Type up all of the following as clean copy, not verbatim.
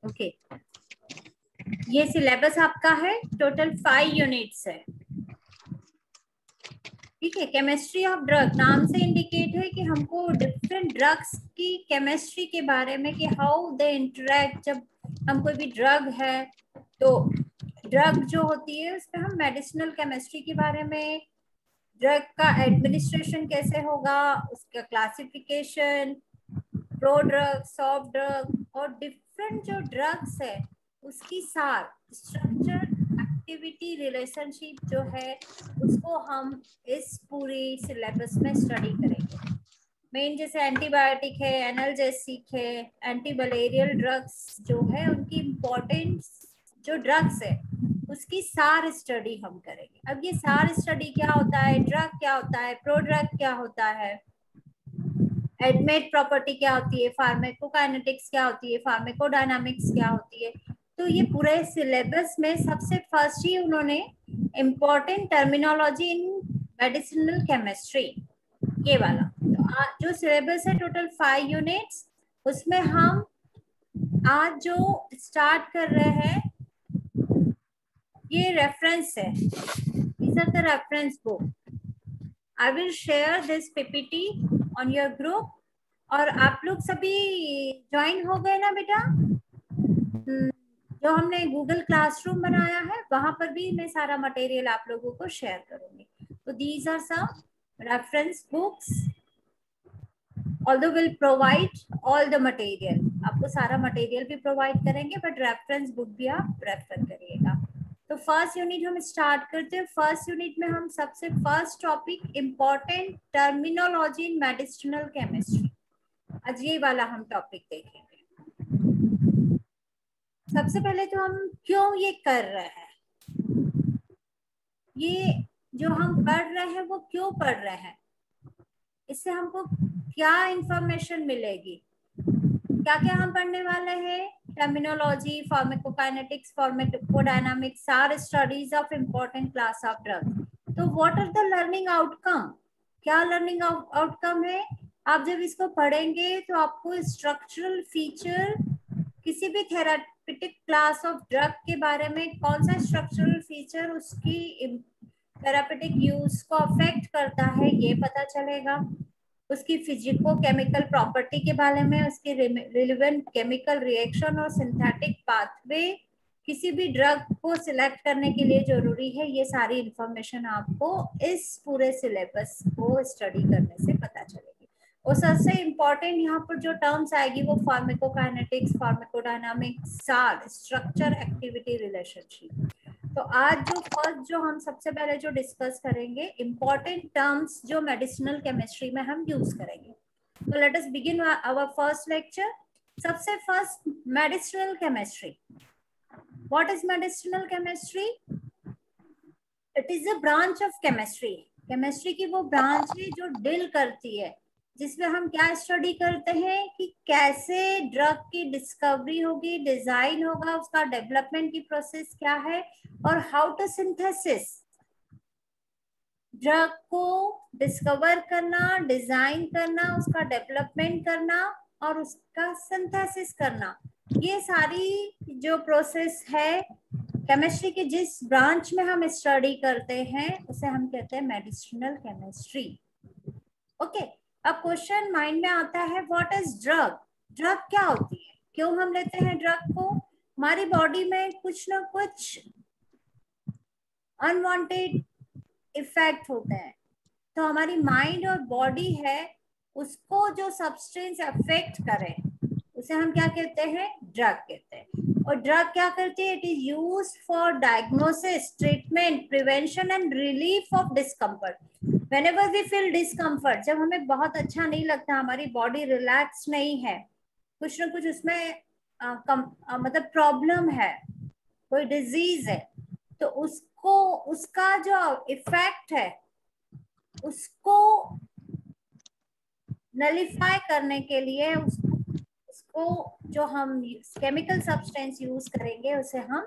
Okay, ये syllabus आपका है, टोटल 5 यूनिट्स है। ठीक है, केमिस्ट्री ऑफ ड्रग नाम से इंडिकेट है कि हमको डिफरेंट ड्रग्स की केमिस्ट्री के बारे में, कि हाउ दे इंटरेक्ट। जब हम कोई भी ड्रग है तो ड्रग जो होती है उस पर हम मेडिसिनल केमिस्ट्री के बारे में, ड्रग का एडमिनिस्ट्रेशन कैसे होगा, उसका classification, pro drug, soft drug, और डिफरेंट जो ड्रग्स है उसकी सार, स्ट्रक्चर, एक्टिविटी, रिलेशनशिप जो है उसको हम इस पूरी सिलेबस में स्टडी करेंगे। मेन जैसे एंटीबायोटिक है, एनाल्जेसिक है, एंटी मलेरियल ड्रग्स जो है उनकी इम्पोर्टेंट जो ड्रग्स है उसकी सार स्टडी हम करेंगे। अब ये सार स्टडी क्या होता है, ड्रग क्या होता है, प्रो ड्रग क्या होता है, एडमेट प्रॉपर्टी क्या होती है, फार्माकोकाइनेटिक्स क्या होती है, फार्माकोडायनामिक्स क्या होती है। तो ये पूरे सिलेबस में सबसे फर्स्ट ही उन्होंने important terminology in medicinal chemistry, ये वाला। तो जो सिलेबस है टोटल 5 यूनिट्स, उसमें हम आज जो स्टार्ट कर रहे हैं ये रेफरेंस है, these are the reference book. I will share this PPT on your group. और आप लोग सभी ज्वाइन हो गए ना बेटा? जो हमने गूगल क्लासरूम बनाया है वहां पर भी मैं सारा मटेरियल आप लोगों को शेयर करूंगी। तो these are some reference books, although will provide all the material, आपको सारा मटेरियल भी प्रोवाइड करेंगे बट रेफरेंस बुक भी आप रेफर करिएगा। तो फर्स्ट यूनिट हम स्टार्ट करते हैं। फर्स्ट यूनिट में हम सबसे first topic important terminology in medicinal chemistry, आज ये वाला हम टॉपिक देखेंगे। सबसे पहले तो हम क्यों ये कर रहे हैं, ये जो हम पढ़ रहे हैं वो क्यों पढ़ रहे हैं, इससे हमको क्या इंफॉर्मेशन मिलेगी, क्या क्या हम पढ़ने वाले हैं। Terminology, pharmacokinetics, pharmacodynamics are studies of important class of drug. तो what are the learning outcome, क्या लर्निंग आउटकम है। आप जब इसको पढ़ेंगे तो आपको स्ट्रक्चरल फीचर, किसी भी थेरापेटिक क्लास ऑफ ड्रग के बारे में कौन सा स्ट्रक्चरल फीचर उसकी थेरापेटिक यूज को अफेक्ट करता है ये पता चलेगा। उसकी फिजिको केमिकल प्रॉपर्टी के बारे में, उसके रिलेवेंट केमिकल रिएक्शन और सिंथेटिक पाथवे किसी भी ड्रग को सिलेक्ट करने के लिए जरूरी है, ये सारी इंफॉर्मेशन आपको इस पूरे सिलेबस को स्टडी करने से पता चलेगी। और सबसे इम्पोर्टेंट यहाँ पर जो टर्म्स आएगी वो फार्माकोकाइनेटिक्स, फार्माकोडायनामिक्स, सार, स्ट्रक्चर, एक्टिविटी, रिलेशनशिप। तो आज जो फर्स्ट जो हम सबसे पहले जो डिस्कस करेंगे इम्पोर्टेंट टर्म्स जो मेडिसिनल केमिस्ट्री में हम यूज करेंगे। तो let us begin our first lecture. सबसे first medicinal chemistry. What is medicinal chemistry? It is a branch of chemistry. Chemistry की वो ब्रांच है जो डील करती है, जिसमें हम क्या स्टडी करते हैं कि कैसे ड्रग की डिस्कवरी होगी, डिजाइन होगा, उसका डेवलपमेंट की प्रोसेस क्या है, और हाउ टू सिंथेसिस, ड्रग को डिस्कवर करना, डिजाइन करना, उसका डेवलपमेंट करना और उसका सिंथेसिस करना। ये सारी जो प्रोसेस है केमिस्ट्री की जिस ब्रांच में हम स्टडी करते हैं उसे हम कहते हैं मेडिसिनल केमिस्ट्री। ओके, अब क्वेश्चन माइंड में आता है व्हाट इज ड्रग। ड्रग क्या होती है, क्यों हम लेते हैं ड्रग को। हमारी बॉडी में कुछ ना कुछ अनवांटेड इफेक्ट होते हैं, तो हमारी माइंड और बॉडी है उसको जो सब्सटेंस अफेक्ट करे उसे हम क्या कहते हैं, ड्रग कहते हैं। और ड्रग क्या करती है, it is used for diagnosis, treatment, prevention and relief of discomfort. Whenever we feel discomfort, जब हमें बहुत अच्छा नहीं लगता, हमारी बॉडी रिलैक्स नहीं है, कुछ ना कुछ उसमें मतलब प्रॉब्लम है, कोई डिजीज है, तो उसको उसका जो इफेक्ट है उसको नलिफाई करने के लिए उसको जो हम केमिकल सब्सटेंस यूज करेंगे उसे हम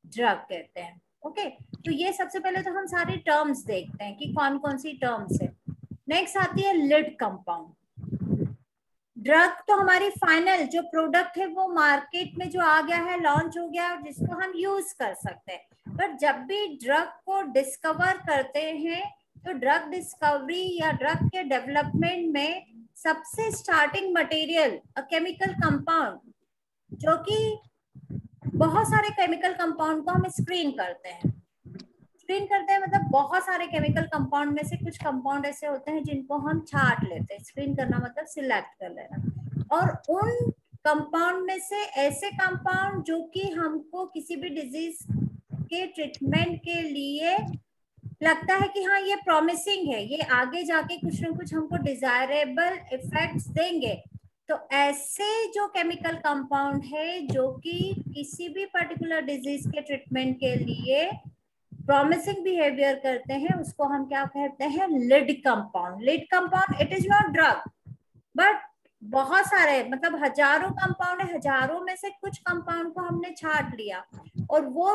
ड्रग कहते हैं। ओके, तो ये सबसे पहले तो हम सारे टर्म्स देखते हैं कि कौन कौन सी टर्म्स है। नेक्स्ट आती है लिड कंपाउंड। ड्रग तो हमारी फाइनल जो प्रोडक्ट है वो मार्केट में जो आ गया है, लॉन्च हो गया है, जिसको हम यूज कर सकते हैं। पर जब भी ड्रग को डिस्कवर करते हैं तो ड्रग डिस्कवरी या ड्रग के डेवलपमेंट में सबसे स्टार्टिंग मटेरियल केमिकल कंपाउंड, जो कि बहुत सारे केमिकल कंपाउंड को हम स्क्रीन करते हैं। स्क्रीन करते हैं मतलब बहुत सारे केमिकल कंपाउंड में से कुछ कंपाउंड ऐसे होते हैं जिनको हम छांट लेते हैं। स्क्रीन करना मतलब सिलेक्ट कर लेना। और उन कंपाउंड में से ऐसे कंपाउंड जो कि हमको किसी भी डिजीज के ट्रीटमेंट के लिए लगता है कि हाँ ये प्रॉमिसिंग है, ये आगे जाके कुछ ना कुछ हमको डिजायरेबल इफेक्ट्स देंगे, तो ऐसे जो केमिकल कंपाउंड है जो कि किसी भी पर्टिकुलर डिजीज के ट्रीटमेंट के लिए प्रॉमिसिंग बिहेवियर करते हैं, उसको हम क्या कहते हैं? Lead compound. Lead compound it is not drug, but बहुत सारे मतलब हजारों कंपाउंड है, हजारों में से कुछ कंपाउंड को हमने छांट लिया और वो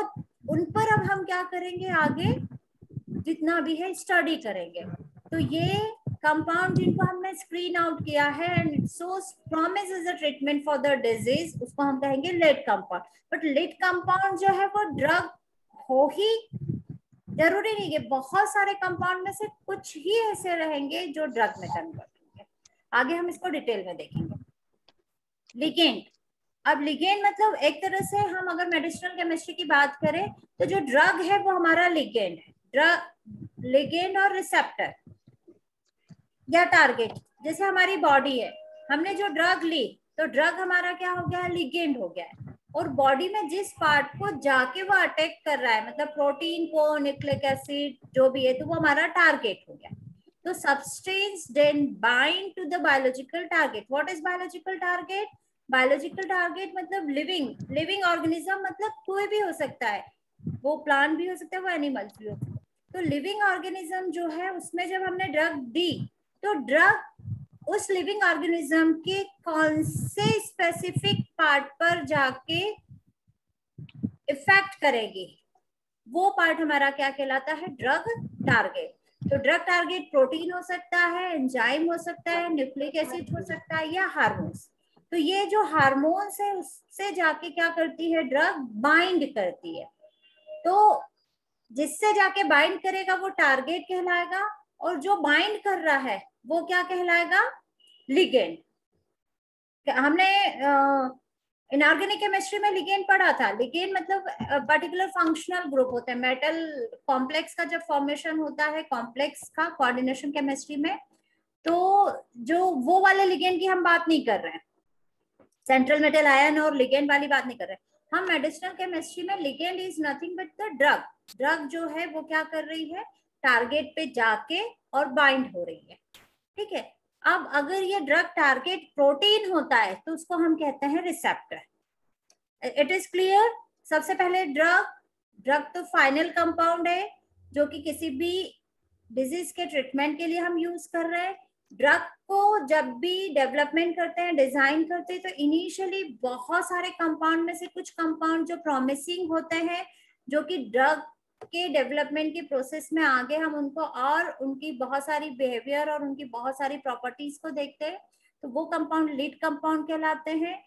उन पर अब हम क्या करेंगे, आगे जितना भी है स्टडी करेंगे। तो ये कंपाउंड जिनको हमने स्क्रीन आउट किया है and it shows promise as a treatment for the disease, उसको हम कहेंगे lead compound. But lead compound जो है वो ड्रग हो ही जरूरी नहीं है, बहुत सारे कंपाउंड में से कुछ ही ऐसे रहेंगे जो ड्रग में कन्वर्ट होंगे। आगे हम इसको डिटेल में देखेंगे। लिगेंड। अब लिगेंड मतलब एक तरह से हम अगर मेडिसिनल केमिस्ट्री की बात करें तो जो ड्रग है वो हमारा लिगेंड है। ड्रग, लिगेंड और रिसेप्टर या टारगेट। जैसे हमारी बॉडी है, हमने जो ड्रग ली तो ड्रग हमारा क्या हो गया? लिगेंड हो गया है। और बॉडी में जिस पार्ट को जाके वो अटैक कर रहा है, मतलब प्रोटीन को, न्यूक्लिक एसिड जो भी है, तो वो हमारा टारगेट हो गया। तो substance then bind to the biological target. What is biological target? Biological target मतलब लिविंग ऑर्गेनिज्म, मतलब कोई भी हो सकता है, वो प्लांट भी हो सकता है, वो एनिमल्स भी हो सकता है। तो लिविंग ऑर्गेनिज्म जो है उसमें जब हमने ड्रग दी तो ड्रग उस लिविंग ऑर्गेनिज्म के कौन से स्पेसिफिक पार्ट पर जाके इफेक्ट करेगी, वो पार्ट हमारा क्या कहलाता है? Drug target. तो ड्रग टारगेट प्रोटीन हो सकता है, एंजाइम हो सकता है, न्यूक्लिक एसिड हो सकता है, या हार्मोन्स। तो ये जो हार्मोन्स है उससे जाके क्या करती है? ड्रग बाइंड करती है। तो जिससे जाके बाइंड करेगा वो टारगेट कहलाएगा, और जो बाइंड कर रहा है वो क्या कहलाएगा? लिगेंड। हमने इनऑर्गेनिक केमिस्ट्री में लिगेंड पढ़ा था। लिगेंड मतलब पर्टिकुलर फंक्शनल ग्रुप होते हैं। मेटल कॉम्प्लेक्स का जब फॉर्मेशन होता है, कॉम्प्लेक्स का कोऑर्डिनेशन केमिस्ट्री में, तो जो वो वाले लिगेंड की हम बात नहीं कर रहे हैं, सेंट्रल मेटल आयन और लिगेंड वाली बात नहीं कर रहे हैं। हम मेडिसिनल केमिस्ट्री में ligand is nothing but the drug. Drug जो है वो क्या कर रही है? टारगेट पे जाके और बाइंड हो रही है। ठीक है। अब अगर ये ड्रग टारगेट प्रोटीन होता है तो उसको हम कहते हैं रिसेप्टर। It is clear? सबसे पहले ड्रग तो फाइनल कंपाउंड है जो कि किसी भी डिजीज के ट्रीटमेंट के लिए हम यूज कर रहे हैं। ड्रग को जब भी डेवलपमेंट करते हैं, डिजाइन करते हैं, तो इनिशियली बहुत सारे कंपाउंड में से कुछ कंपाउंड जो प्रॉमिसिंग होते हैं, जो कि ड्रग के डेवलपमेंट के प्रोसेस में आगे हम उनको और उनकी बहुत सारी बिहेवियर और उनकी बहुत सारी प्रॉपर्टीज को देखते हैं, तो वो कंपाउंड लीड कंपाउंड कहलाते हैं।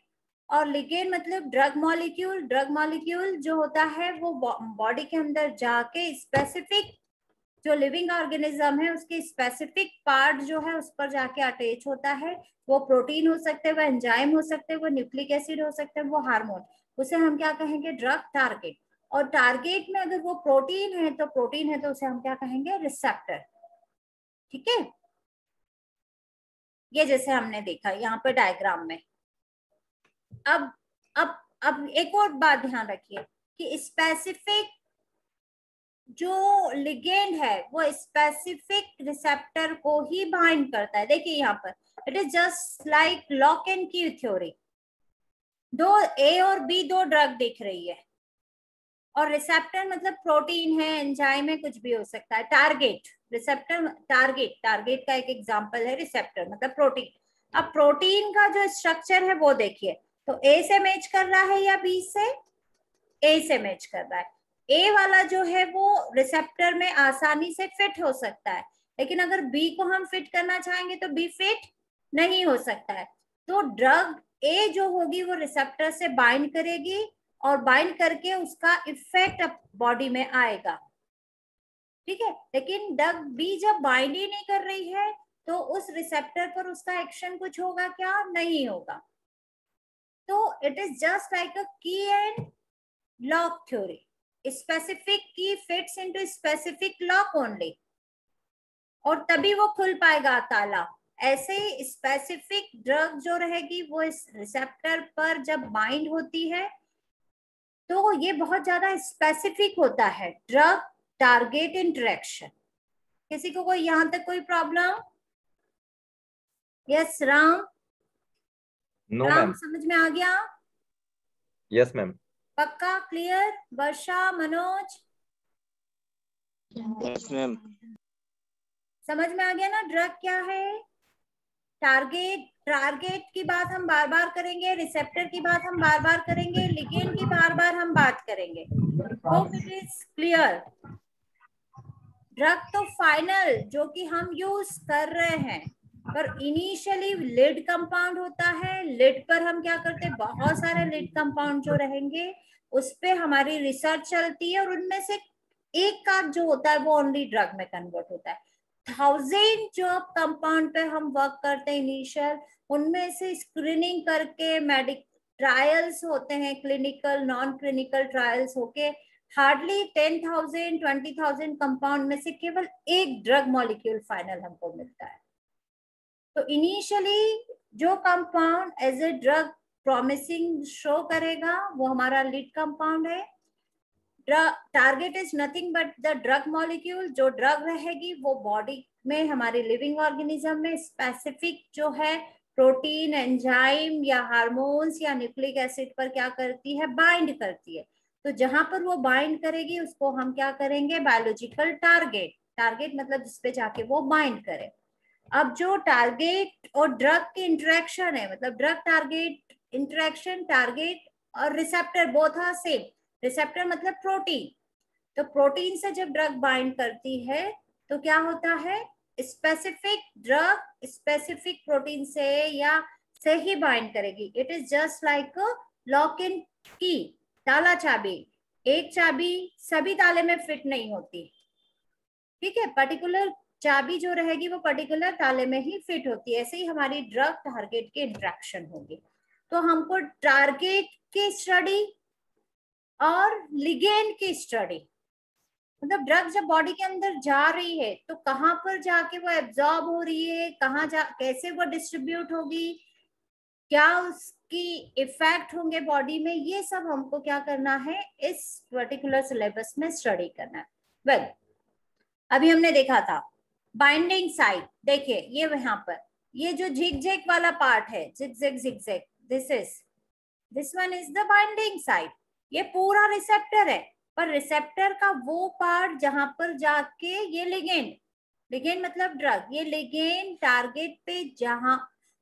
और लिगेंड मतलब ड्रग मॉलिक्यूल। ड्रग मॉलिक्यूल जो होता है वो बॉडी के अंदर जाके स्पेसिफिक जो लिविंग ऑर्गेनिज्म है उसके स्पेसिफिक पार्ट जो है उस पर जाके अटैच होता है। वो प्रोटीन हो सकते हैं, वो एंजाइम हो सकते हैं, वो न्यूक्लिक एसिड हो सकते हैं, वो हार्मोन। उसे हम क्या कहेंगे? Drug target. और टारगेट में अगर वो प्रोटीन है तो उसे हम क्या कहेंगे? रिसेप्टर। ठीक है। ये जैसे हमने देखा यहाँ पे डायग्राम में। अब अब एक और बात ध्यान रखिए कि स्पेसिफिक जो लिगेंड है वो स्पेसिफिक रिसेप्टर को ही बाइंड करता है। देखिए यहाँ पर it is just like lock and की थ्योरी। दो ए और बी दो ड्रग दिख रही है, और रिसेप्टर मतलब प्रोटीन है, एंजाइम है, कुछ भी हो सकता है। टारगेट, रिसेप्टर, टारगेट का एक एग्जांपल है रिसेप्टर मतलब प्रोटीन। अब प्रोटीन का जो स्ट्रक्चर है वो देखिए, तो ए से मैच कर रहा है या बी से? ए से मैच कर रहा है। ए वाला जो है वो रिसेप्टर में आसानी से फिट हो सकता है, लेकिन अगर बी को हम फिट करना चाहेंगे तो बी फिट नहीं हो सकता है। तो ड्रग ए जो होगी वो रिसेप्टर से बाइंड करेगी और बाइंड करके उसका इफेक्ट बॉडी में आएगा, ठीक है। लेकिन ड्रग बी जब बाइंड ही नहीं कर रही है तो उस रिसेप्टर पर उसका एक्शन कुछ होगा क्या? नहीं होगा। तो इट इज जस्ट लाइक अ की एंड लॉक थ्योरी, स्पेसिफिक की fits into specific lock only, और तभी वो खुल पाएगा ताला। ऐसे ही स्पेसिफिक ड्रग जो रहेगी वो इस रिसेप्टर पर जब बाइंड होती है तो ये बहुत ज्यादा स्पेसिफिक होता है, ड्रग टारगेट इंटरेक्शन। किसी को कोई यहां तक कोई problem? Yes Ram? No Ram ma'am. समझ में आ गया? Yes ma'am. पक्का? Clear? Varsha, Manoj? Yes ma'am. समझ में आ गया ना ड्रग क्या है? टारगेट, टारगेट की बात हम बार बार करेंगे, रिसेप्टर की बात हम बार बार करेंगे, लिगेंड की बार बार हम बात करेंगे। Hope it is clear. Drug तो फाइनल जो कि हम यूज कर रहे हैं, पर इनिशियली लिड कंपाउंड होता है। लिड पर हम क्या करते हैं, बहुत सारे लिड कंपाउंड जो रहेंगे उस पे हमारी रिसर्च चलती है और उनमें से एक का जो होता है वो ओनली ड्रग में कन्वर्ट होता है। 1000 जो कंपाउंड पे हम वर्क करते हैं इनिशियल, उनमें से स्क्रीनिंग करके मेडिक ट्रायल्स होते हैं, क्लिनिकल नॉन क्लिनिकल ट्रायल्स होके हार्डली 10,000 20,000 कंपाउंड में से केवल एक ड्रग मॉलिक्यूल फाइनल हमको मिलता है। तो इनिशियली जो compound as a drug promising show करेगा वो हमारा लीड कंपाउंड है। Target is nothing but the drug molecule. जो ड्रग रहेगी वो बॉडी में हमारे लिविंग ऑर्गेनिज्म में स्पेसिफिक जो है प्रोटीन, एंजाइम या हार्मोन्स या न्यूक्लिक एसिड पर क्या करती है, बाइंड करती है। तो जहां पर वो बाइंड करेगी उसको हम क्या करेंगे, बायोलॉजिकल टारगेट। टारगेट मतलब जिसपे जाके वो बाइंड करे। अब जो टारगेट और ड्रग की इंटरेक्शन है, मतलब ड्रग टारगेट इंटरेक्शन, टारगेट और receptor both are same. Receptor मतलब प्रोटीन, तो प्रोटीन से जब ड्रग बाइंड करती है तो क्या होता है, स्पेसिफिक ड्रग स्पेसिफिक प्रोटीन से या से ही बाइंड करेगी। It is just like lock in की, ताला चाबी। एक चाबी सभी ताले में फिट नहीं होती, ठीक है, पर्टिकुलर चाबी जो रहेगी वो पर्टिकुलर ताले में ही फिट होती है। ऐसे ही हमारी ड्रग टारगेट की इंटरेक्शन होगी। तो हमको टारगेट की स्टडी और लिगेंड की स्टडी, मतलब ड्रग जब बॉडी के अंदर जा रही है तो कहां पर जाके वो एब्जॉर्ब हो रही है, कहाँ जा, कैसे वो डिस्ट्रीब्यूट होगी, क्या उसकी इफेक्ट होंगे बॉडी में, ये सब हमको क्या करना है, इस पर्टिकुलर सिलेबस में स्टडी करना है। वेल, अभी हमने देखा था बाइंडिंग साइट। देखिए ये यहाँ पर ये जो झिक झिक वाला पार्ट है, झिक झिक, this one is the binding site. ये पूरा रिसेप्टर है, पर रिसेप्टर का वो पार्ट जहां पर जाके ये लिगेंड, लिगेंड मतलब ड्रग, ये लिगेंड टारगेट पे जहां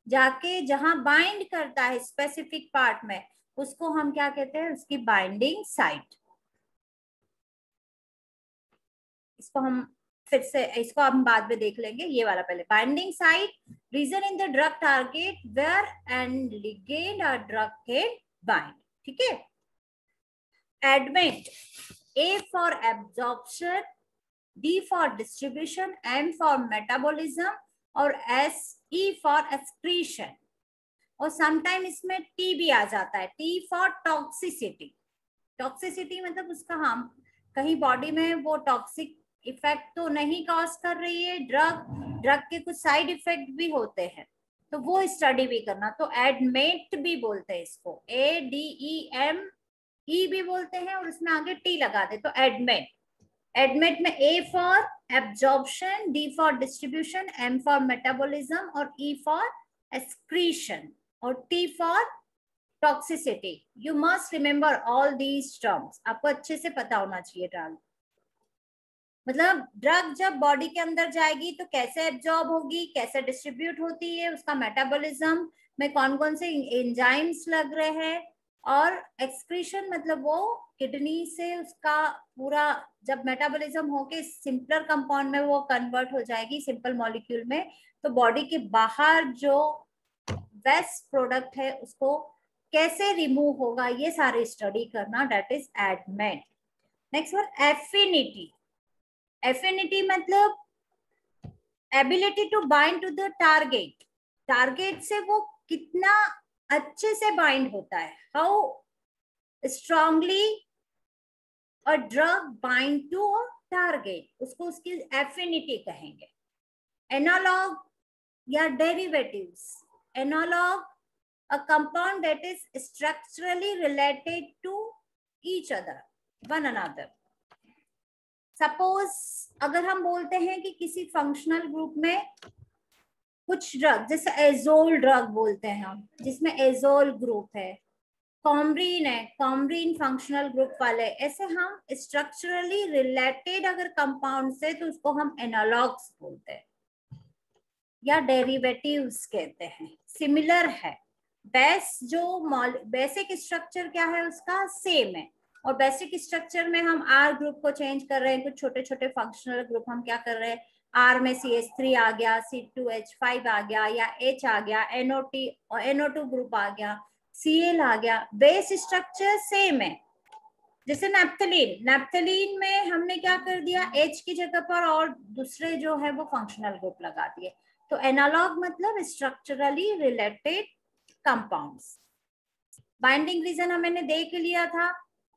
जाके जहां बाइंड करता है स्पेसिफिक पार्ट में, उसको हम क्या कहते हैं, उसकी बाइंडिंग साइट। इसको हम फिर से, इसको हम बाद में देख लेंगे, ये वाला पहले। Binding site, region in the drug target where and ligand और ड्रग कैन बाइंड, ठीक है। ADMET, A for absorption, D for distribution, M for metabolism और E for excretion। और समटाइम इसमें T भी आ जाता है, T for toxicity। टॉक्सिसिटी मतलब उसका हम कहीं बॉडी में वो टॉक्सिक इफेक्ट तो नहीं कॉज कर रही है, ड्रग के कुछ साइड इफेक्ट भी होते हैं, तो वो स्टडी भी करना। तो एडमेट भी बोलते हैं इसको, ADEM, ई भी बोलते हैं और उसमें आगे टी लगा दे तो एडमेट। एडमेट में A for absorption, D for distribution, M for metabolism और ई फॉर एक्सक्रीशन और T for toxicity. You must remember all these terms, आपको अच्छे से पता होना चाहिए। ड्रग मतलब ड्रग जब बॉडी के अंदर जाएगी तो कैसे एब्जॉर्ब होगी, कैसे डिस्ट्रीब्यूट होती है, उसका मेटाबॉलिज्म में कौन कौन से एंजाइम्स लग रहे हैं, और एक्सक्रीशन मतलब वो किडनी से उसका पूरा जब मेटाबॉलिज्म होके सिंपलर कंपाउंड में वो कन्वर्ट हो जाएगी सिंपल मॉलिक्यूल में, तो बॉडी के बाहर जो वेस्ट प्रोडक्ट है उसको कैसे रिमूव होगा, ये सारी स्टडी करना, that is ADMET. Next one affinity. Affinity मतलब ability to bind to the target. Target से वो कितना अच्छे से बाइंड होता है, how strongly a drug bind to a target, उसको उसकी एफिनिटी कहेंगे। एनालॉग या derivatives. Analogue a compound that is structurally related to each other, one another. Suppose अगर हम बोलते हैं कि किसी फंक्शनल ग्रुप में कुछ ड्रग, जैसे एजोल ड्रग बोलते हैं हम, जिसमें एजोल ग्रुप है, कॉम्ब्रीन है, कॉम्ब्रीन फंक्शनल ग्रुप वाले, ऐसे हम स्ट्रक्चरली रिलेटेड अगर कंपाउंड से तो उसको हम एनालॉग्स बोलते हैं या डेरिवेटिव्स कहते हैं, सिमिलर है। बेसिक स्ट्रक्चर क्या है उसका, सेम है, और बेसिक स्ट्रक्चर में हम आर ग्रुप को चेंज कर रहे हैं, कुछ छोटे छोटे फंक्शनल ग्रुप हम क्या कर रहे हैं, आर में CH3 आ गया, C2H5 आ गया, या H आ गया, NO2 ग्रुप आ गया, Cl आ गया, बेस स्ट्रक्चर सेम है। जैसे नैप्थलीन में हमने क्या कर दिया, H की जगह पर और दूसरे जो है वो फंक्शनल ग्रुप लगा दिए। तो एनालॉग मतलब structurally related compounds. Binding region हमने देख लिया था,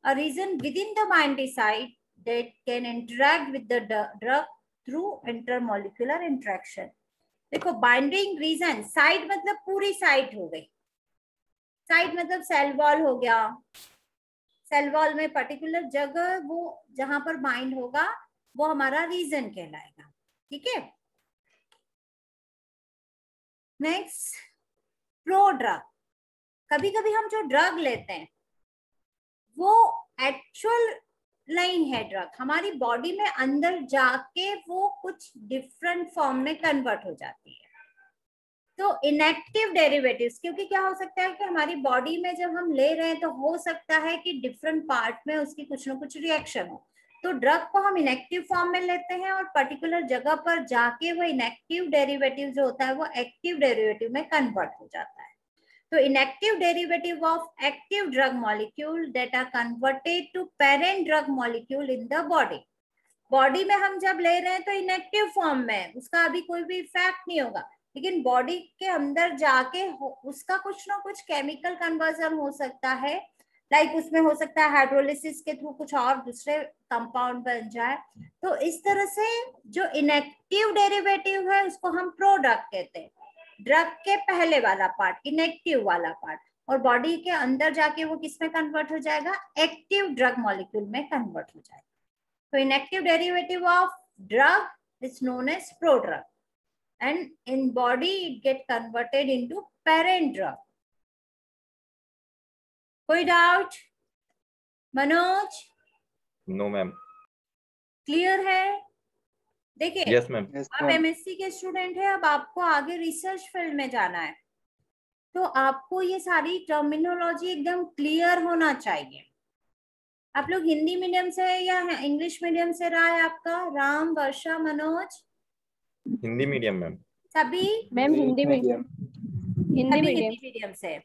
a region within the binding site that can interact with the drug through intermolecular interaction. देखो बाइंडिंग रीजन, साइट मतलब पूरी साइट हो गई, साइट मतलब सेल वॉल हो गया, सेल वॉल में पर्टिकुलर जगह वो जहां पर बाइंड होगा वो हमारा रीजन कहलाएगा, ठीक है। Next prodrug. कभी कभी हम जो ड्रग लेते हैं वो एक्चुअल नहीं है, ड्रग हमारी बॉडी में अंदर जाके वो कुछ डिफरेंट फॉर्म में कन्वर्ट हो जाती है। तो इनएक्टिव डेरिवेटिव्स, क्योंकि क्या हो सकता है कि हमारी बॉडी में जब हम ले रहे हैं तो हो सकता है कि डिफरेंट पार्ट में उसकी कुछ ना कुछ रिएक्शन हो, तो ड्रग को हम इनएक्टिव फॉर्म में लेते हैं और पर्टिकुलर जगह पर जाके वो इनएक्टिव डेरिवेटिव जो होता है वो एक्टिव डेरिवेटिव में कन्वर्ट हो जाता है। तो inactive derivative of active drug molecule that are converted to parent drug molecule in the body. Body में हम जब ले रहे हैं तो इनएक्टिव फॉर्म में, उसका अभी कोई भी इफेक्ट नहीं होगा, लेकिन बॉडी के अंदर जाके उसका कुछ ना कुछ केमिकल कन्वर्जन हो सकता है, लाइक उसमें हो सकता है हाइड्रोलिसिस के थ्रू कुछ और दूसरे कंपाउंड बन जाए। तो इस तरह से जो इनएक्टिव डेरिवेटिव है उसको हम प्रोडक्ट कहते हैं, ड्रग के पहले वाला पार्ट, इनएक्टिव वाला पार्ट, और बॉडी के अंदर जाके वो किस में कन्वर्ट हो जाएगा, एक्टिव ड्रग मॉलिक्यूल में कन्वर्ट हो जाएगा। तो inactive derivative of drug is known as prodrug and in body it get converted into parent drug. कोई doubt Manoj? No ma'am. Clear है? देखिए यस मैम। आप MSc के स्टूडेंट है, अब आपको आगे रिसर्च फील्ड में जाना है, तो आपको ये सारी टर्मिनोलॉजी एकदम क्लियर होना चाहिए। आप लोग हिंदी मीडियम से या इंग्लिश मीडियम से रहा है आपका? राम, वर्षा, मनोज? Hindi medium ma'am. सभी? Ma'am Hindi medium. Hindi medium से।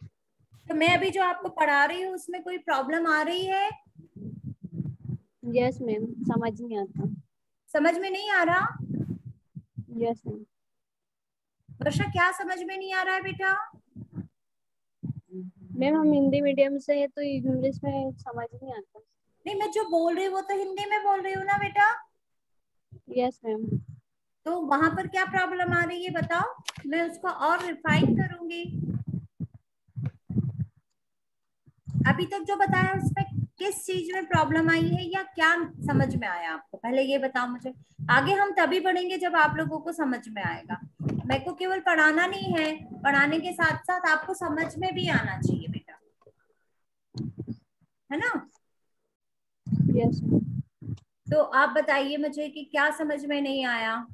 तो मैं अभी जो आपको पढ़ा रही हूँ उसमें कोई प्रॉब्लम आ रही है? यस मैम, समझ नहीं आता। समझ में नहीं आ रहा? Yes ma'am. वर्षा क्या समझ में नहीं आ रहा है बेटा? मैम हम हिंदी मीडियम से है तो इंग्लिश में समझ नहीं आता। नहीं, मैं जो बोल रही हूँ वो तो हिंदी में बोल रही हूँ ना बेटा। Yes ma'am. तो वहां पर क्या प्रॉब्लम आ रही है बताओ, मैं उसको और रिफाइन करूंगी। अभी तक जो बताया उसमें किस चीज में प्रॉब्लम आई है या क्या समझ में आया आपको, पहले ये बताओ मुझे। आगे हम तभी बढ़ेंगे जब आप लोगों को समझ में आएगा। मेरे को केवल पढ़ाना नहीं है, पढ़ाने के साथ साथ आपको समझ में भी आना चाहिए बेटा, है ना? यस। तो आप बताइए मुझे कि क्या समझ में नहीं आया।